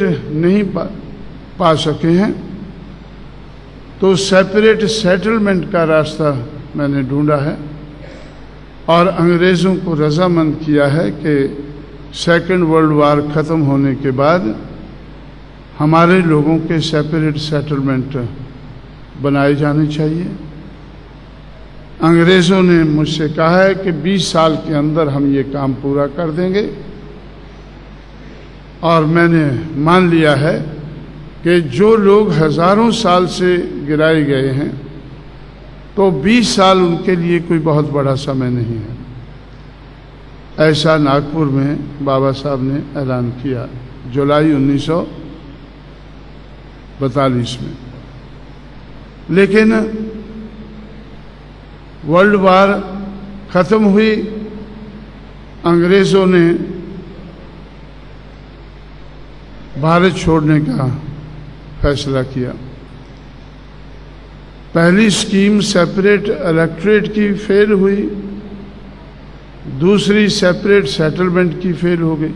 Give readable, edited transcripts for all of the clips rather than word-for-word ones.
नहीं पा सके हैं तो सेपरेट सेटलमेंट का रास्ता मैंने ढूंढा है और अंग्रेज़ों को रजामंद किया है कि सेकेंड वर्ल्ड वार ख़त्म होने के बाद हमारे लोगों के सेपरेट सेटलमेंट बनाए जाने चाहिए। अंग्रेज़ों ने मुझसे कहा है कि 20 साल के अंदर हम ये काम पूरा कर देंगे और मैंने मान लिया है कि जो लोग हज़ारों साल से गिराए गए हैं तो 20 साल उनके लिए कोई बहुत बड़ा समय नहीं है। ऐसा नागपुर में बाबा साहब ने ऐलान किया जुलाई 1942 में। लेकिन वर्ल्ड वार ख़त्म हुई, अंग्रेज़ों ने भारत छोड़ने का फैसला किया। पहली स्कीम सेपरेट इलेक्टोरेट की फेल हुई, दूसरी सेपरेट सेटलमेंट की फेल हो गई।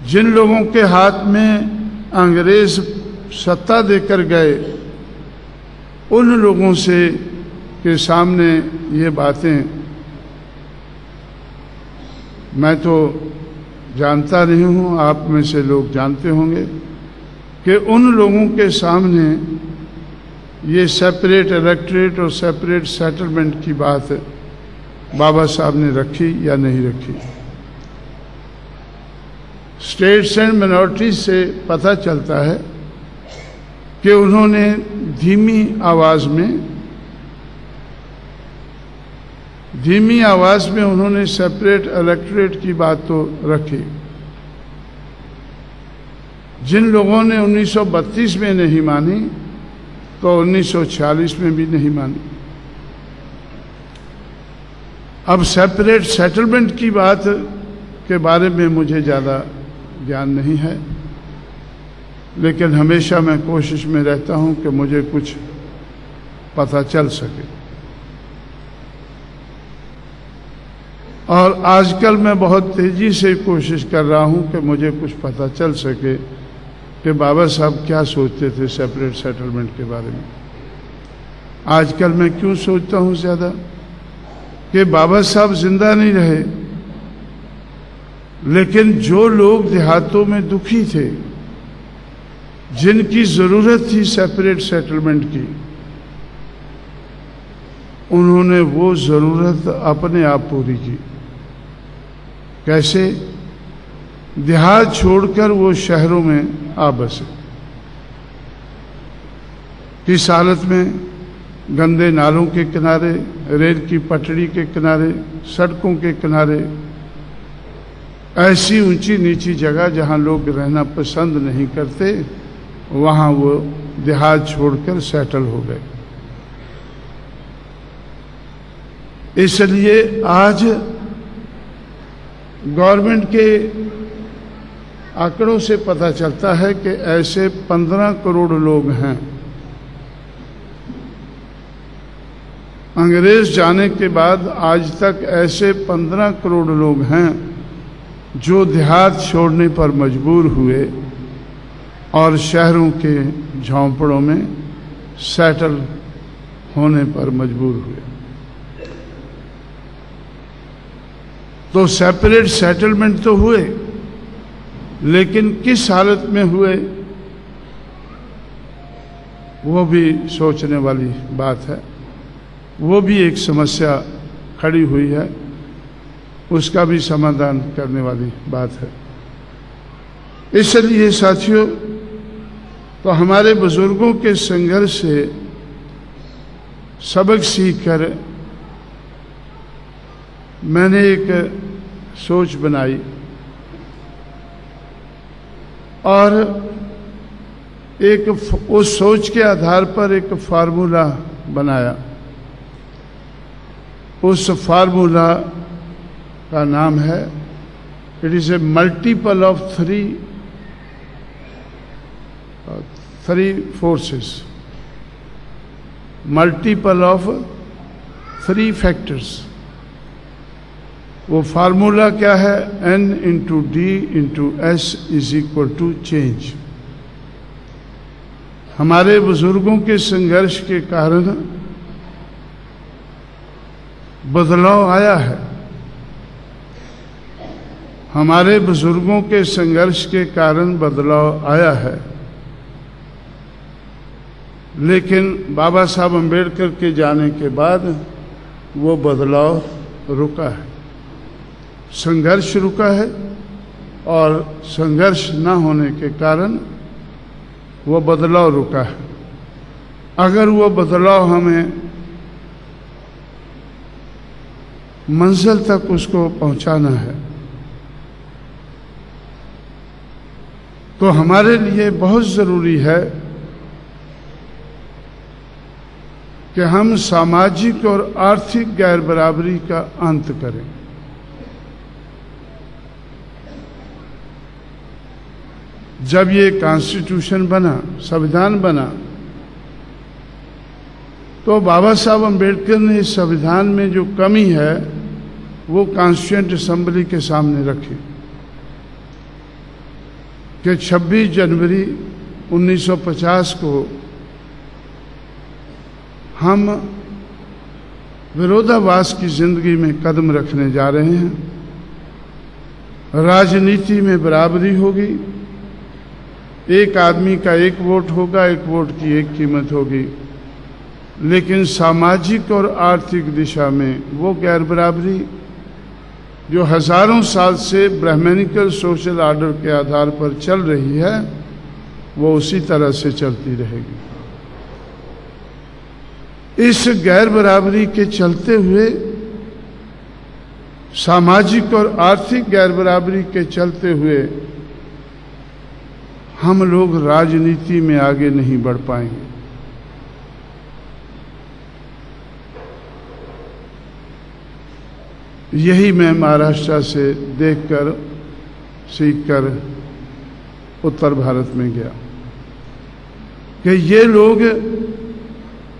जिन लोगों के हाथ में अंग्रेज सत्ता देकर गए उन लोगों से के सामने ये बातें मैं तो जानता नहीं हूँ, आप में से लोग जानते होंगे कि उन लोगों के सामने ये सेपरेट इलेक्टोरेट और सेपरेट सेटलमेंट की बात बाबा साहब ने रखी या नहीं रखी। स्टेट्स एंड मिनॉरिटीज से पता चलता है कि उन्होंने धीमी आवाज में उन्होंने सेपरेट इलेक्टोरेट की बात तो रखी। जिन लोगों ने 1932 में नहीं मानी तो 1946 में भी नहीं मानी। अब सेपरेट सेटलमेंट की बात के बारे में मुझे ज़्यादा ज्ञान नहीं है, लेकिन हमेशा मैं कोशिश में रहता हूं कि मुझे कुछ पता चल सके। और आजकल मैं बहुत तेज़ी से कोशिश कर रहा हूं कि मुझे कुछ पता चल सके कि बाबा साहब क्या सोचते थे सेपरेट सेटलमेंट के बारे में। आजकल मैं क्यों सोचता हूं ज़्यादा कि बाबा साहब जिंदा नहीं रहे, लेकिन जो लोग देहातों में दुखी थे, जिनकी ज़रूरत थी सेपरेट सेटलमेंट की, उन्होंने वो ज़रूरत अपने आप पूरी की। कैसे? देहात छोड़कर वो शहरों में आ बसे। किस हालत में? गंदे नालों के किनारे, रेल की पटड़ी के किनारे, सड़कों के किनारे, ऐसी ऊंची नीची जगह जहां लोग रहना पसंद नहीं करते, वहां वो देहात छोड़कर सेटल हो गए। इसलिए आज गवर्नमेंट के आंकड़ों से पता चलता है कि ऐसे 15 करोड़ लोग हैं। अंग्रेज जाने के बाद आज तक ऐसे 15 करोड़ लोग हैं जो देहात छोड़ने पर मजबूर हुए और शहरों के झोंपड़ों में सेटल होने पर मजबूर हुए। तो सेपरेट सेटलमेंट तो हुए, लेकिन किस हालत में हुए वो भी सोचने वाली बात है। वो भी एक समस्या खड़ी हुई है, उसका भी समाधान करने वाली बात है। इसलिए साथियों, तो हमारे बुजुर्गों के संघर्ष से सबक सीखकर मैंने एक सोच बनाई और उस सोच के आधार पर एक फार्मूला बनाया। उस फार्मूला का नाम है, it is a multiple of three forces, multiple of 3 factors. वो फार्मूला क्या है? N into D into S is equal to change. हमारे बुजुर्गों के संघर्ष के कारण बदलाव आया है। हमारे बुजुर्गों के संघर्ष के कारण बदलाव आया है, लेकिन बाबा साहब अम्बेडकर के जाने के बाद वो बदलाव रुका है, संघर्ष रुका है, और संघर्ष ना होने के कारण वो बदलाव रुका है। अगर वो बदलाव हमें मंजिल तक उसको पहुंचाना है तो हमारे लिए बहुत ज़रूरी है कि हम सामाजिक और आर्थिक गैर बराबरी का अंत करें। जब ये कॉन्स्टिट्यूशन बना, संविधान बना, तो बाबा साहब अम्बेडकर ने इस संविधान में जो कमी है वो कॉन्स्टिट्यूएंट असेंबली के सामने रखी कि 26 जनवरी 1950 को हम विरोधाभास की जिंदगी में कदम रखने जा रहे हैं। राजनीति में बराबरी होगी, एक आदमी का एक वोट होगा, एक वोट की एक कीमत होगी, लेकिन सामाजिक और आर्थिक दिशा में वो गैर बराबरी जो हजारों साल से ब्राह्मणिकल सोशल ऑर्डर के आधार पर चल रही है वो उसी तरह से चलती रहेगी। इस गैर बराबरी के चलते हुए, सामाजिक और आर्थिक गैर बराबरी के चलते हुए हम लोग राजनीति में आगे नहीं बढ़ पाएंगे। यही मैं महाराष्ट्र से देखकर सीखकर उत्तर भारत में गया कि ये लोग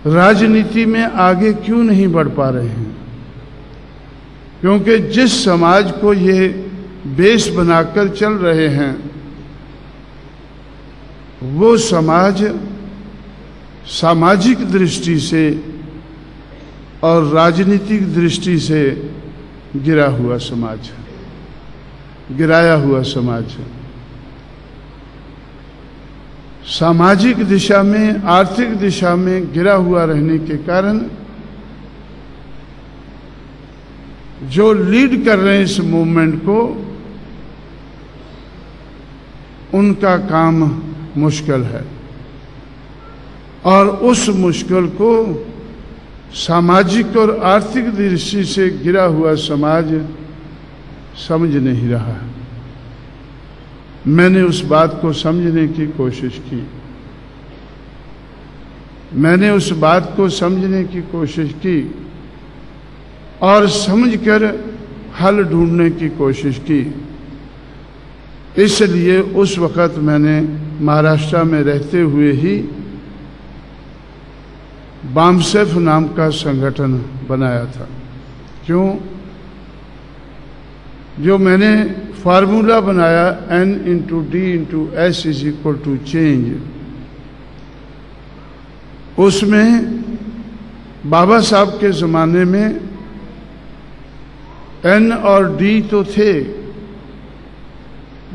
राजनीति में आगे क्यों नहीं बढ़ पा रहे हैं, क्योंकि जिस समाज को ये बेस बनाकर चल रहे हैं वो समाज सामाजिक दृष्टि से और राजनीतिक दृष्टि से गिरा हुआ समाज है, गिराया हुआ समाज है। सामाजिक दिशा में, आर्थिक दिशा में गिरा हुआ रहने के कारण जो लीड कर रहे हैं इस मूवमेंट को, उनका काम मुश्किल है, और उस मुश्किल को सामाजिक और आर्थिक दृष्टि से गिरा हुआ समाज समझ नहीं रहा है। मैंने उस बात को समझने की कोशिश की, मैंने उस बात को समझने की कोशिश की और समझकर हल ढूंढने की कोशिश की। इसलिए उस वक़्त मैंने महाराष्ट्र में रहते हुए ही बामसेफ नाम का संगठन बनाया था। क्यों? जो मैंने फार्मूला बनाया N into D into S is equal to change, उसमें बाबा साहब के ज़माने में N और D तो थे,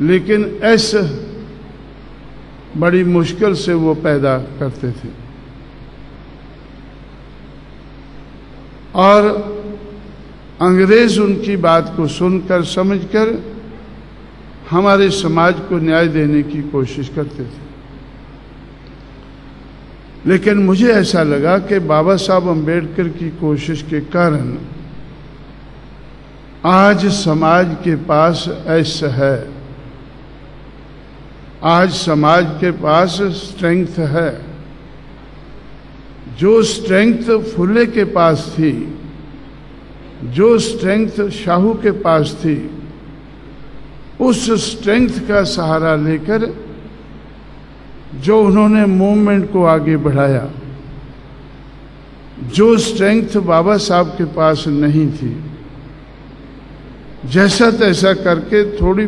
लेकिन S बड़ी मुश्किल से वो पैदा करते थे, और अंग्रेज उनकी बात को सुनकर समझकर हमारे समाज को न्याय देने की कोशिश करते थे। लेकिन मुझे ऐसा लगा कि बाबा साहब अम्बेडकर की कोशिश के कारण आज समाज के पास ऐसा है, आज समाज के पास स्ट्रेंथ है। जो स्ट्रेंथ फुले के पास थी, जो स्ट्रेंथ शाहू के पास थी, उस स्ट्रेंथ का सहारा लेकर जो उन्होंने मूवमेंट को आगे बढ़ाया, जो स्ट्रेंथ बाबा साहब के पास नहीं थी, जैसा तैसा करके थोड़ी